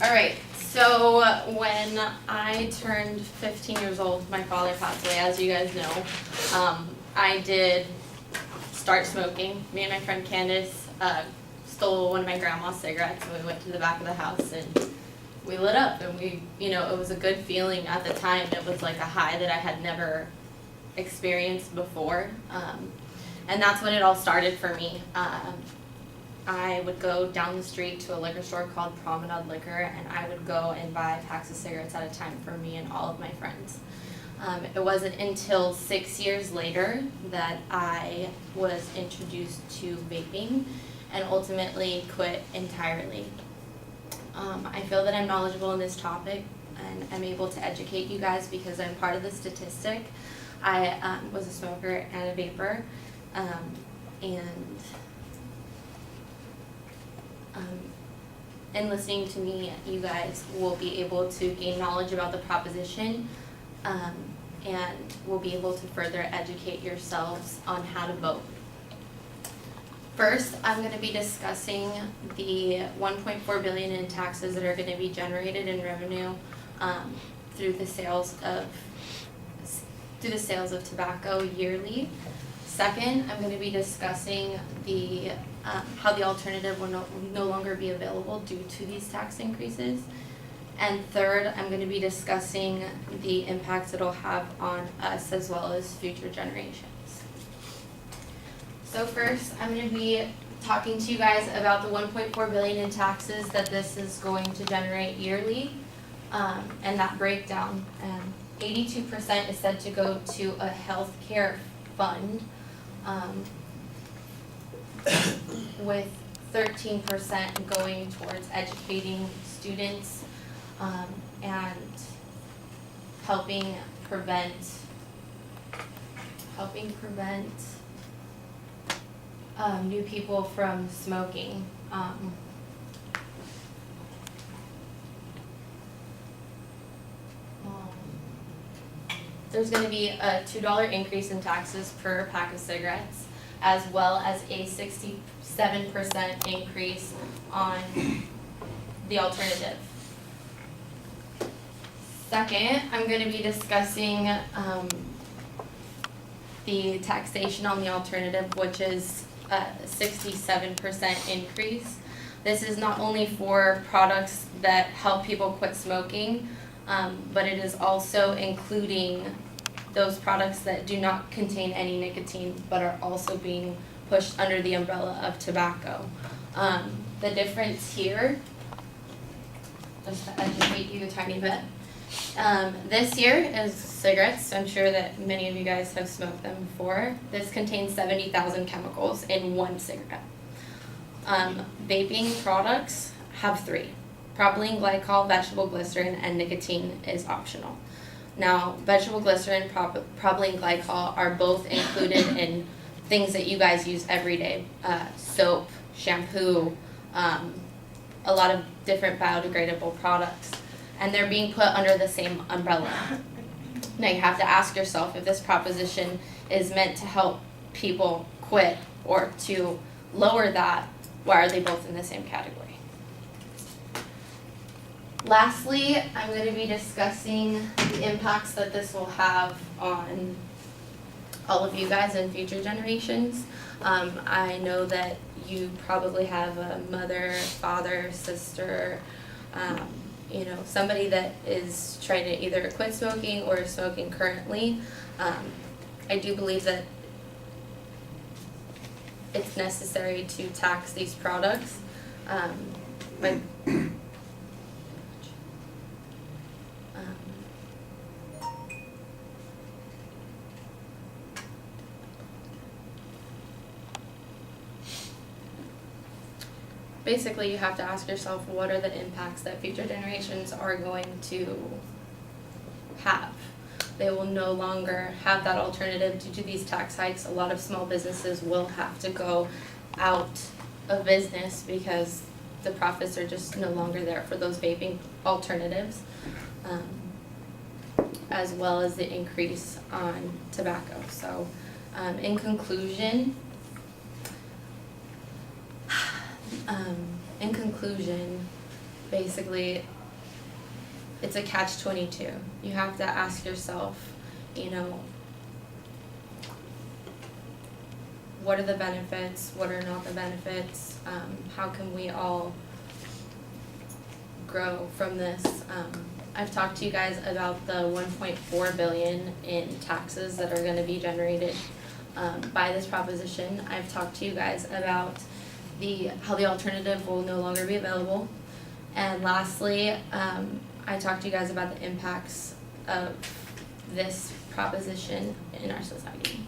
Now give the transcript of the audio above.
All right, so when I turned 15 years old, my father passed away, as you guys know. I did start smoking. Me and my friend Candace stole one of my grandma's cigarettes, and we went to the back of the house and we lit up, and it was a good feeling at the time. It was like a high that I had never experienced before, and that's when it all started for me. I would go down the street to a liquor store called Promenade Liquor, and I would go and buy packs of cigarettes at a time for me and all of my friends. It wasn't until 6 years later that I was introduced to vaping and ultimately quit entirely. I feel that I'm knowledgeable in this topic and I'm able to educate you guys because I'm part of the statistic. I was a smoker and a vapor, and listening to me, you guys will be able to gain knowledge about the proposition, and will be able to further educate yourselves on how to vote. First, I'm going to be discussing the $1.4 billion in taxes that are going to be generated in revenue through the sales of tobacco yearly. Second, I'm going to be discussing how the alternative will no longer be available due to these tax increases. And third, I'm going to be discussing the impacts it'll have on us as well as future generations. So first, I'm going to be talking to you guys about the $1.4 billion in taxes that this is going to generate yearly, and that breakdown. 82% is said to go to a healthcare fund, with 13% going towards educating students and helping prevent new people from smoking. There's going to be a $2 increase in taxes per pack of cigarettes, as well as a 67% increase on the alternative. Second, I'm going to be discussing the taxation on the alternative, which is a 67% increase. This is not only for products that help people quit smoking, but it is also including those products that do not contain any nicotine but are also being pushed under the umbrella of tobacco. The difference here, just to educate you a tiny bit, this here is cigarettes. I'm sure that many of you guys have smoked them before. This contains 70,000 chemicals in one cigarette. Vaping products have 3. Propylene glycol, vegetable glycerin, and nicotine is optional. Now, vegetable glycerin, propylene glycol are both included in things that you guys use every day. Soap, shampoo, a lot of different biodegradable products. And they're being put under the same umbrella. Now you have to ask yourself if this proposition is meant to help people quit or to lower that, why are they both in the same category? Lastly, I'm going to be discussing the impacts that this will have on all of you guys and future generations. I know that you probably have a mother, father, sister, somebody that is trying to either quit smoking or is smoking currently. I do believe that it's necessary to tax these products. Basically, you have to ask yourself, what are the impacts that future generations are going to have? They will no longer have that alternative due to these tax hikes. A lot of small businesses will have to go out of business because the profits are just no longer there for those vaping alternatives, as well as the increase on tobacco. So, in conclusion, basically, it's a catch-22. You have to ask yourself, you know, what are the benefits, what are not the benefits, how can we all grow from this? I've talked to you guys about the 1.4 billion in taxes that are gonna be generated by this proposition. I've talked to you guys about how the alternative will no longer be available. And lastly, I talked to you guys about the impacts of this proposition in our society.